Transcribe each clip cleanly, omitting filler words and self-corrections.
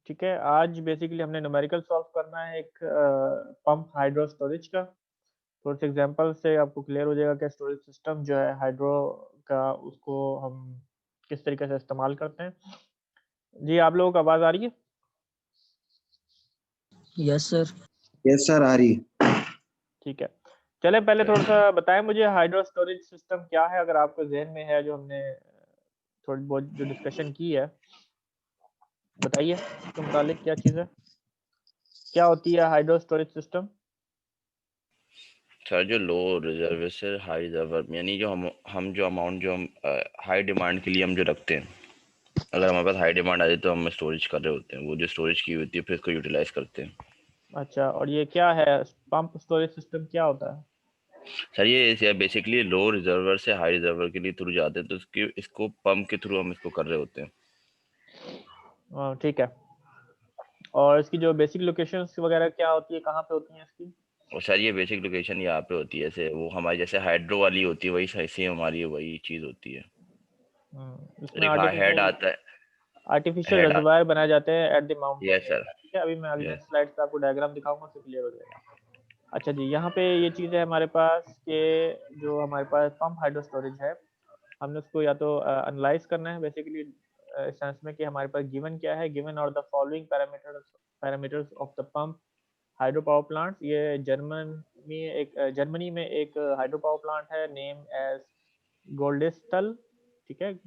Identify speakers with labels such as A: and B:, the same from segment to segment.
A: ठीक है, आज बेसिकली हमने न्यूमेरिकल सॉल्व करना है एक पंप हाइड्रो स्टोरेज का। थोड़े से एग्जांपल से आपको क्लियर हो जाएगा कि स्टोरेज सिस्टम जो है हाइड्रो का, उसको हम किस तरीके से इस्तेमाल करते हैं। जी, आप लोगों को आवाज़ आ रही है?
B: Yes sir.
C: यस सर, आ रही।
A: ठीक है। चलें पहले थोड़ा-सा बताएँ मुझे हाइड्रो स्टोरेज सिस्टम क्या है? अगर आपको ज़हन में है जो हमने थोड़ी बहुत जो डिस्कशन की है, बताइए उसके मुतालिक क्या चीज़ है? क्या होती है हाइड्रो स्टोरेज सिस्टम?
D: सर जो लो रिजर्व से हाई रिजर्व यानी जो हम जो अमाउंट जो हम हाई डिमांड के लिए हम जो रखते हैं, अगर हमारे पास हाई डिमांड आ जाए तो हम स्टोरेज कर रहे होते हैं, वो जो स्टोरेज की होती है फिर इसको यूटिलाइज करते हैं।
A: अच्छा, और ये क्या है? पंप स्टोरेज सिस्टम क्या होता है?
D: सर ये बेसिकली लो रिजर्वर से हाई रिजर्वर के लिए थ्रू जाते हैं, तो इसको पंप के थ्रू हम इसको कर रहे होते हैं।
A: ठीक है। और इसकी जो बेसिक लोकेशंस वगैरह क्या होती है, कहाँ पे होती हैं इसकी?
D: और सर ये बेसिक लोकेशन यहाँ पे होती है, जैसे वो हमारी जैसे हाइड्रो वाली होती है वही सेम हमारी वही चीज़ होती है।
A: इसमें
D: एक हेड आता है,
A: आर्टिफिशियल
D: हेड
A: रिजर्वायर बनाए जाते हैं at the mountain
D: yes sir,
A: area. ठीक है, अभी मैं अभी
D: यस
A: नेक्स्ट स्लाइड पे आपको डायग्राम दिखाऊंगा, उससे क्लियर हो जाएगा। अच्छा जी, यहाँ पे ये चीज़ है हमारे पास कि जो हमारे पास पंप हाइड्रो स्टोरेज है, हमने उसको या तो एनालाइज करना है बेसिकली इस सेंस में कि हमारे पास गिवन क्या है, गिवन और the following parameters of the pump hydro power plants. ये जर्मनी में एक हाइड्रो पावर प्लांट है नेम एज गोल्डेस्टल। ठीक है,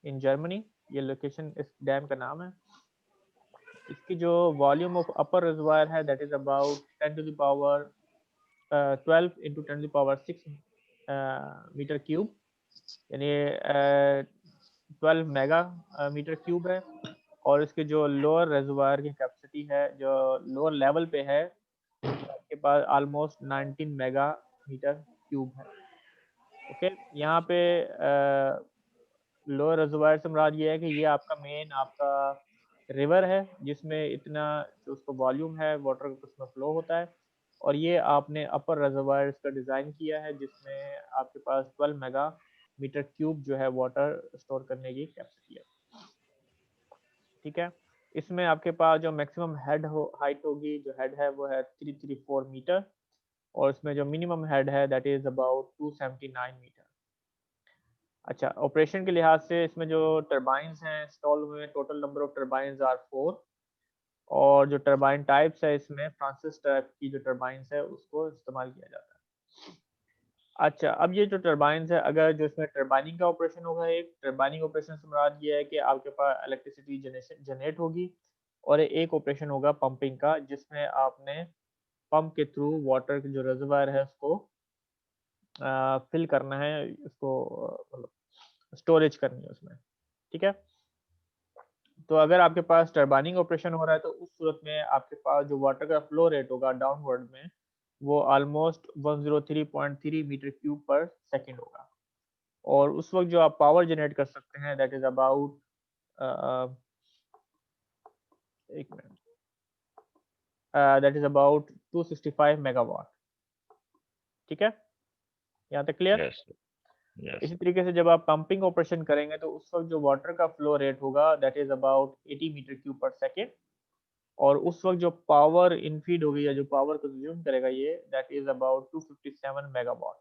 A: इन जर्मनी ये लोकेशन इस डैम का नाम है। इसकी जो वॉल्यूम ऑफ अपर रिजर्वायर है that is about 10 to the power 12 into 10 to the power 6 metre cube, यानी 12 मेगा मीटर क्यूब है। और इसके जो लोअर रिजर्वायर की कैपेसिटी है जो लोअर लेवल पे है, आपके पास ऑलमोस्ट 19 मेगा मीटर क्यूब है। ओके, यहाँ पे लोअर रिजर्वायर से मुराद ये है कि ये आपका मेन आपका रिवर है जिसमें इतना जो उसका वॉल्यूम है वाटर उसमें फ्लो होता है। और ये आपने अपर रिजर्वायर का डिज़ाइन किया है जिसमें आपके पास 12 मेगा मीटर क्यूब जो है वाटर स्टोर करने की कैपेसिटी है। ठीक है, इसमें आपके पास जो मैक्सिमम हाइट होगी, जो हेड है वो है 334 मीटर, और इसमें जो मिनिमम हेड है दैट इज अबाउट 279 मीटर। अच्छा, ऑपरेशन के लिहाज से इसमें जो टरबाइंस हैं इंस्टॉल हुए, total number of turbines are 4। और जो टरबाइन टाइप्स है इसमें फ्रांसिस टाइप की जो टरबाइंस है उसको इस्तेमाल किया जाता है। अच्छा, अब ये जो टरबाइंस है, अगर जो इसमें टरबाइनिंग का ऑपरेशन होगा, एक टरबाइनिंग ऑपरेशन से मुराद ये है कि आपके पास इलेक्ट्रिसिटी जनरेट होगी, और एक ऑपरेशन होगा पंपिंग का जिसमें आपने पंप के थ्रू वाटर की जो रिजर्वायर है उसको फिल करना है, उसको मतलब स्टोरेज करनी है उसमें। ठीक है, तो अगर आपके पास टरबाइनिंग ऑपरेशन हो रहा है तो उस सूरत में आपके पास जो वाटर का फ्लो रेट होगा डाउनवर्ड में वो ऑलमोस्ट 103.3 मीटर क्यूब पर सेकंड होगा। और उस वक्त जो आप पावर जनरेट कर सकते हैं दैट इज अबाउट एक minute that is about 265 megawatt. ठीक है, यहाँ तक क्लियर?
D: यस यस
A: इसी तरीके से जब आप पंपिंग ऑपरेशन करेंगे तो उस वक्त जो वाटर का फ्लो रेट होगा that is about 80 metre cube per second. और उस वक्त जो पावर इनफीड होगी या जो पावर कंज्यूम करेगा ये दैट इज अबाउट 257 मेगावाट।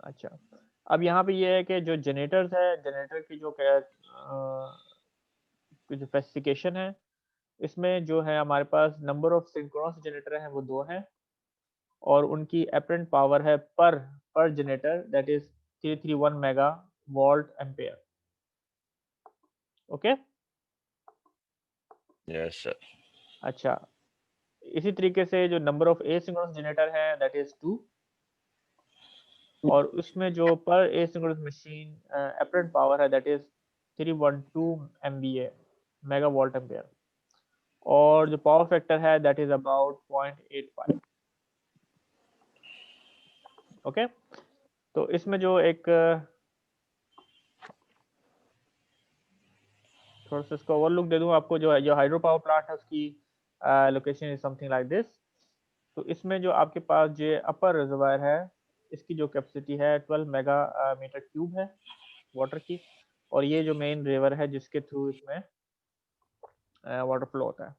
A: अच्छा, अब यहाँ पे ये है कि जो जनरेटर्स है, जनरेटर की जो स्पेसिफिकेशन है, इसमें जो है हमारे पास नंबर ऑफ सिंक्रोनस जनरेटर हैं वो 2 हैं, और उनकी एपरेंट पावर है पर generator that is 331 mega volt ampere. Okay,
D: yes sir.
A: अच्छा, इसी तरीके से जो नंबर ऑफ एसिंक्रोनस जनरेटर है दैट इज 2, और उसमें जो पर एसिंक्रोनस मशीन एपरेंट पावर है that is 312 MVA mega volt ampere, और जो पावर फैक्टर है दैट इज अबाउट 0.85। ओके, तो इसमें जो एक थोड़ा सा इसका ओवरलुक दे दूं आपको, जो हाइड्रो पावर प्लांट है उसकी location is something like this. तो इसमें जो आपके पास जो अपर रिजर्वायर है इसकी जो कैपेसिटी है 12 मेगा मीटर क्यूब है वाटर की, और ये जो मेन रिवर है जिसके थ्रू इसमें वाटर फ्लो होता है।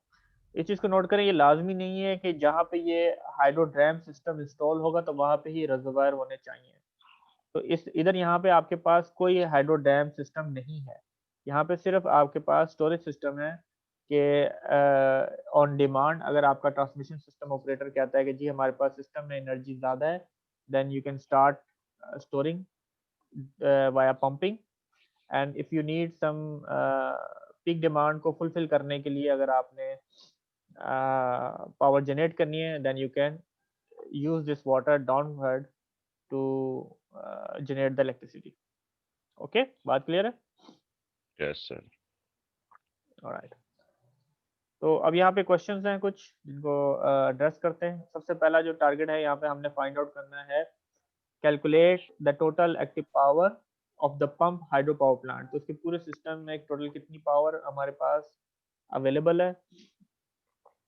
A: इस चीज़ को नोट करें, ये लाज़मी नहीं है कि जहाँ पे ये हाइड्रो डैम सिस्टम इंस्टॉल होगा तो वहाँ पे ही रिज़र्वायर होने चाहिए। तो इस इधर यहाँ पे आपके पास कोई हाइड्रो डैम सिस्टम नहीं है। यहाँ पे सिर्फ़ आपके पास स्टोरेज सिस्टम है कि ऑन डिमांड अगर आपका ट्रांसमिशन सिस्टम ऑपरेटर कहता है कि जी हमारे पास सिस्टम में एनर्जी ज़्यादा है, then you can start storing via pumping. And if you need some peak demand को फुलफिल करने के लिए अगर आपने पावर जनरेट करनी है, then you can use this water downward to generate the electricity. Okay, बात क्लियर है?
D: Yes sir.
A: ऑलराइट। तो अब यहाँ पे क्वेश्चंस हैं कुछ जिनको एड्रेस करते हैं। सबसे पहला जो टारगेट है यहाँ पे हमने फाइंड आउट करना है, calculate the total active power of the pump hydro power plant. तो उसके पूरे सिस्टम में टोटल कितनी पावर हमारे पास अवेलेबल है,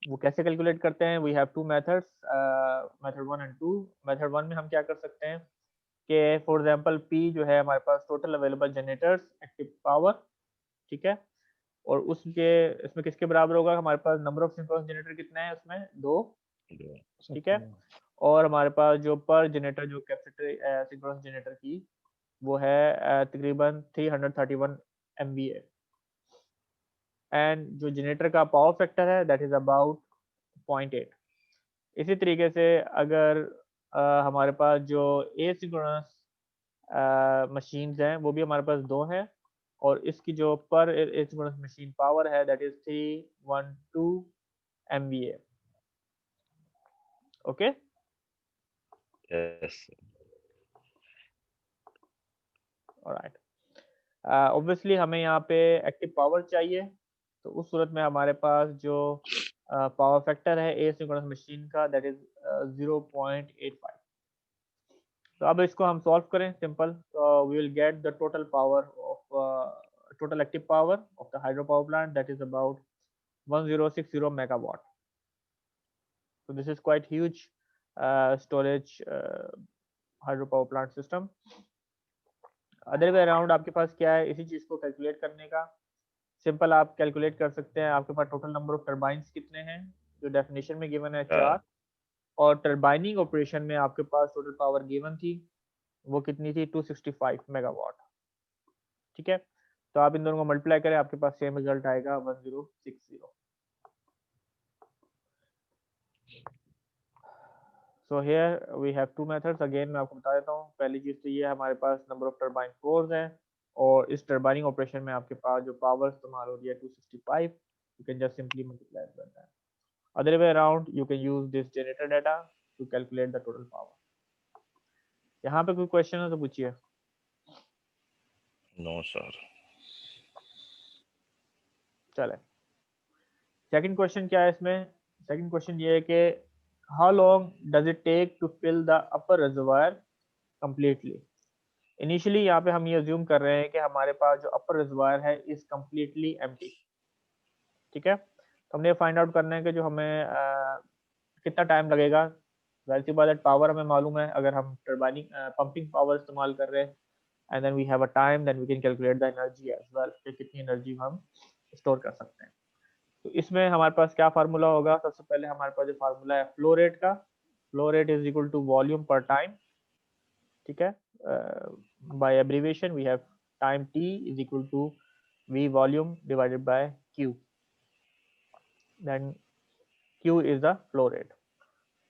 A: वो कैसे कैलकुलेट करते हैं। We have two methods, method 1 एंड 2। मेथड 1 में हम क्या कर सकते हैं कि फॉर एग्जांपल पी जो है हमारे पास total available generators active power, ठीक है, और उसके इसमें किसके बराबर होगा, हमारे पास नंबर ऑफ सिंक्रोनस जनरेटर कितने हैं उसमें, 2, ठीक है, और हमारे पास जो पर जनरेटर जो कैपेसिटर सिंक्रोनस जनरेटर की वो है तकरीबन 331 MVA। एंड जो जनरेटर का पावर फैक्टर है दैट इज अबाउट 0.8। इसी तरीके से अगर हमारे पास जो एसिंक्रोनस मशीन्स हैं वो भी हमारे पास 2 हैं, और इसकी जो पर एसिंक्रोनस मशीन पावर है that is 312 MVA। Okay,
D: yes
A: alright. Obviously हमें यहाँ पे एक्टिव पावर चाहिए, तो उस सूरत में हमारे पास जो पावर फैक्टर है एसिंक्रोनस मशीन का दैट इज 0.85। तो अब इसको हम सॉल्व करें सिंपल, तो we will get the total power of total active power of the hydro power plant that is about 1060 megawatt. So this is quite huge storage hydro power plant system. Other way around आपके पास क्या है इसी चीज़ को calculate करने का, simple आप calculate कर सकते हैं। आपके पास टोटल नंबर ऑफ टर्बाइंस कितने हैं, जो डेफिनेशन में गिवन है 4, और टर्बाइनिंग ऑपरेशन में आपके पास टोटल पावर गिवन थी वो कितनी थी, 265 मेगावाट, ठीक है। तो आप इन दोनों को मल्टीप्लाई करें, आपके पास सेम रिजल्ट आएगा 1060। So here we have two methods, again मैं आपको बता देता हूँ। पहली चीज़ तो ये है हमारे पास नंबर ऑफ टर्बाइन कोर्स हैं, और इस टर्बाइनिंग ऑपरेशन में आपके पास जो पावर इस्तेमाल हो रही है 265, you can just simply multiply करना है। Other way around you can use this generator data to calculate the total power. यहाँ पे कोई क्वेश्चन है तो पूछिए।
D: No sir.
A: चले, सेकंड क्वेश्चन क्या है इसमें। सेकंड क्वेश्चन ये है कि how long does it take to fill the upper reservoir completely. Initially यहाँ पे हम ये अज्यूम कर रहे हैं कि हमारे पास जो अपर रिजर्वायर है इज कम्प्लीटली एम्प्टी, ठीक है। तो हमने फाइंड आउट करना है कि जो हमें कितना टाइम लगेगा। जाहिर सी बात है पावर हमें मालूम है, अगर हम टर्बाइनिंग पंपिंग पावर इस्तेमाल कर रहे हैं and then we have a time, then we can calculate the energy as well कि कितनी एनर्जी हम स्टोर कर सकते हैं। तो इसमें हमारे पास क्या फार्मूला होगा, सबसे पहले हमारे पास जो फार्मूला है फ्लो रेट का, flow rate is equal to volume per time, ठीक है। By abbreviation we have time t is equal to v volume divided by q, then q is the flow rate.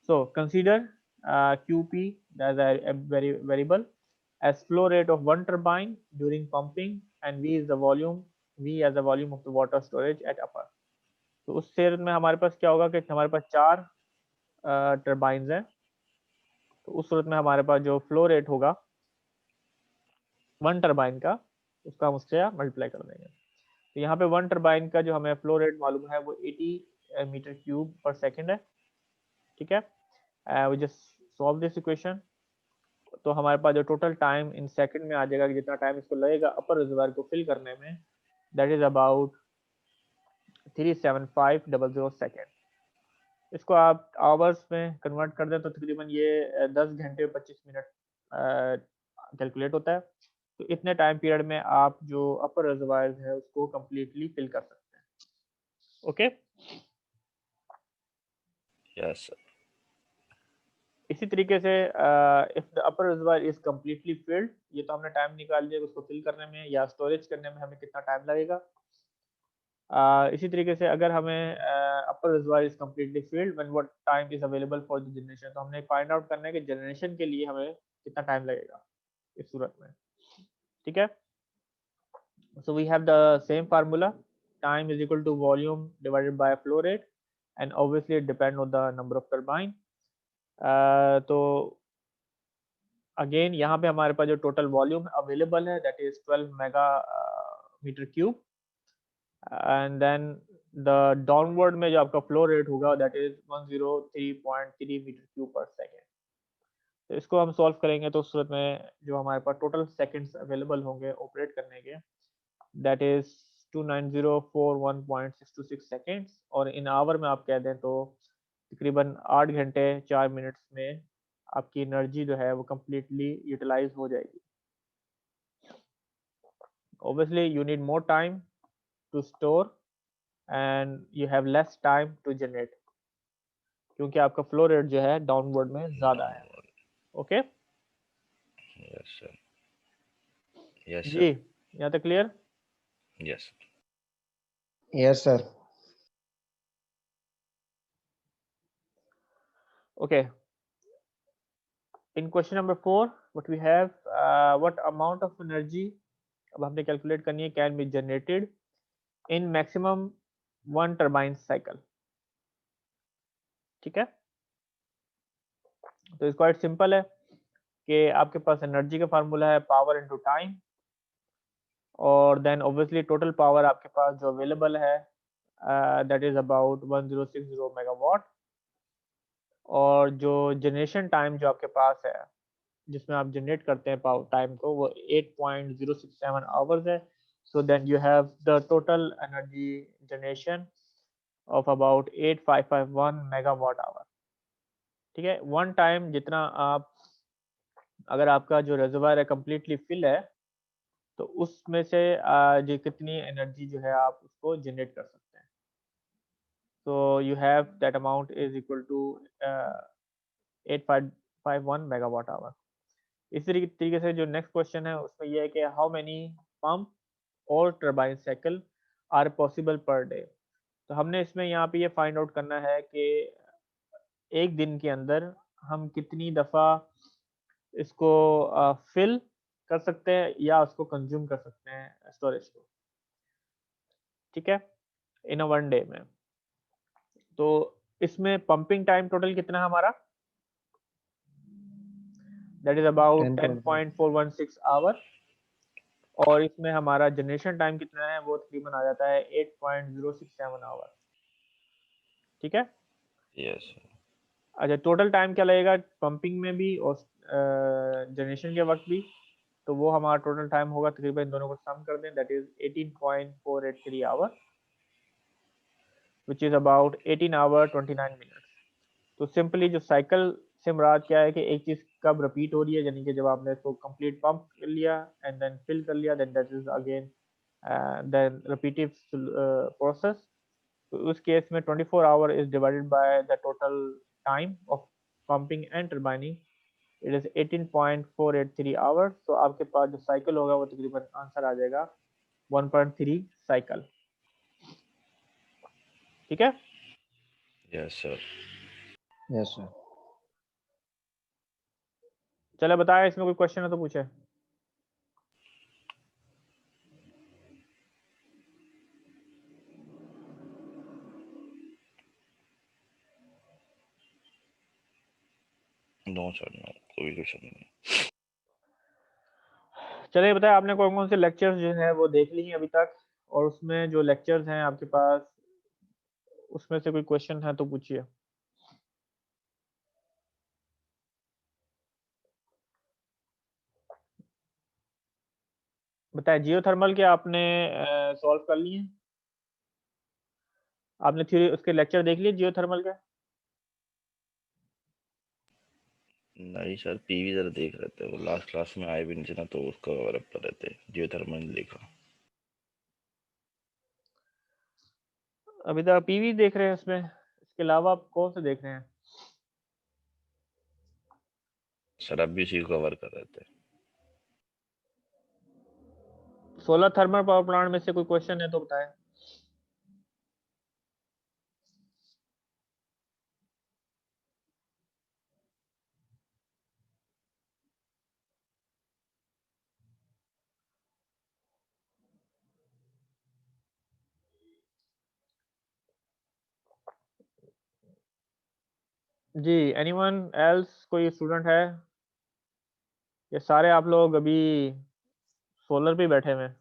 A: So consider qp as a variable as flow rate of one turbine during pumping, and v is the volume, v as the volume of the water storage at upper। तो उस सेर में हमारे पास क्या होगा कि हमारे पास 4 turbines हैं, तो उस सूरत में हमारे पास जो फ्लो रेट होगा वन टर्बाइन का, उसका हम उससे मल्टीप्लाई कर देंगे। तो यहाँ पे वन टर्बाइन का जो हमें फ्लो रेट मालूम है वो 80 मीटर क्यूब पर सेकेंड है, ठीक है। We just solve this equation, तो हमारे पास जो टोटल टाइम इन सेकंड में आ जाएगा कि जितना टाइम इसको लगेगा अपर रिजर्वायर को फिल करने में, दैट इज अबाउट 37500 सेकेंड। इसको आप आवर्स में कन्वर्ट कर दें तो तकरीबन ये 10 घंटे 25 मिनट कैलकुलेट होता है। तो इतने टाइम पीरियड में आप जो अपर रिजर्वायर है उसको कम्प्लीटली फिल कर सकते हैं। ओके।
D: Yes sir.
A: इसी तरीके से if the upper reservoir is completely field, ये तो हमने टाइम निकाल लिया उसको फिल करने में या स्टोरेज करने में हमें कितना टाइम लगेगा। इसी तरीके से अगर हमें upper reservoir is completely filled when what time is available for the generation, तो हमने फाइंड आउट करना है कि जनरेशन के लिए हमें कितना टाइम लगेगा इस सूरत में। ठीक है, so we have the same formula, time is equal to volume divided by flow rate, and obviously it depend on the number of turbine। तो अगेन यहाँ पे हमारे पास जो टोटल वॉल्यूम अवेलेबल है that is 12 mega metre cube, and then the downward में जो आपका फ्लो रेट होगा that is 103.3 metre cube per second. तो इसको हम सॉल्व करेंगे तो उस सूरत में जो हमारे पास टोटल सेकंड्स अवेलेबल होंगे ऑपरेट करने के दैट इज 2904.1.626 सेकेंड्स, और इन आवर में आप कह दें तो तकरीबन 8 घंटे 4 मिनट्स में आपकी एनर्जी जो है वो कम्प्लीटली यूटिलाइज हो जाएगी। Obviously you need more time to store and you have less time to generate, क्योंकि आपका फ्लो रेट जो है डाउनवर्ड में ज़्यादा है। Okay
D: yes sir. यस
A: जी,
D: सर।
A: यहाँ तक clear?
D: Yes.
B: Yes, sir.
A: Okay, in question number 4 what we have, what amount of energy अब हमने कैलकुलेट करनी है can be generated in maximum 1 turbine cycle. ठीक है, तो क्वाइट सिंपल है कि आपके पास एनर्जी का फार्मूला है पावर इनटू टाइम, और देन ऑब्वियसली टोटल पावर आपके पास जो अवेलेबल है दैट इज अबाउट 1060 मेगावाट, और जो जनरेशन टाइम जो आपके पास है जिसमें आप जनरेट करते हैं पावर टाइम को वो 8.067 आवर्स है। So then you have the total energy generation of about 8551 megawatt hour. ठीक है, वन टाइम जितना आप, अगर आपका जो रिजर्वायर है कम्प्लीटली फिल है तो उसमें से जो कितनी एनर्जी जो है आप उसको जनरेट कर सकते हैं। so you have that amount is equal to 8551 megawatt hour. इसी तरीके से जो नेक्स्ट क्वेश्चन है उसमें यह है कि हाउ मेनी पंप और turbine cycle are possible per day. तो हमने इसमें यहाँ पे ये फाइंड आउट करना है कि एक दिन के अंदर हम कितनी दफ़ा इसको फिल कर सकते हैं या उसको कंज्यूम कर सकते हैं स्टोरेज को। ठीक है, इन अ वन डे में। तो इसमें पंपिंग टाइम टोटल कितना है हमारा, दैट इज अबाउट 10.416 आवर, और इसमें हमारा जनरेशन टाइम कितना है वो तकरीबन आ जाता है 8.067 आवर। ठीक है,
D: यस।
A: अच्छा टोटल टाइम क्या लगेगा पंपिंग में भी और जनरेशन के वक्त भी, तो वो हमारा टोटल टाइम होगा तकरीबन दोनों को सम कर दें that is 18.483 hour which is about 18 hour 29 minutes. तो सिंपली जो साइकिल से मुराद क्या है कि एक चीज कब रिपीट हो रही है, यानी कि जब आपने इसको कंप्लीट पंप कर लिया एंड देन फिल कर लिया then that is again then repetitive process. तो उस केस में 24 hour is divided by the total time of pumping and turbining, it is 18.483 hours. तो आपके पास जो साइकिल होगा वो तकरीबन आंसर आ जाएगा 1.3 साइकिल। ठीक है,
D: यस सर।
B: Yes, sir.
A: चले बताया इसमें कोई क्वेश्चन है तो पूछे।
D: नो सर, नो, कोई क्वेश्चन नहीं।
A: चलिए बताए आपने कौन कौन से लेक्चर्स जो है वो देख ली हैं अभी तक, और उसमें जो लेक्चर्स हैं आपके पास उसमें से कोई क्वेश्चन है तो पूछिए। बताए जियोथर्मल के आपने सॉल्व कर लिए, आपने थ्योरी उसके लेक्चर देख लिए जियोथर्मल के।
D: नहीं सर, पीवी जरा देख रहे थे, वो लास्ट क्लास में आए भी नहीं थे ना, तो उसका कवर अप कर रहे थे, जियोथर्मल देखा।
A: अभी तक पीवी देख रहे हैं इसमें, इसके अलावा आप कौन से देख रहे हैं?
D: सर अब भी इसी को कवर कर रहे थे।
A: सोलर थर्मल पावर प्लांट में से कोई क्वेश्चन है तो बताएं। जी, एनीवन एल्स, कोई स्टूडेंट है? ये सारे आप लोग अभी सोलर पे बैठे हुए हैं?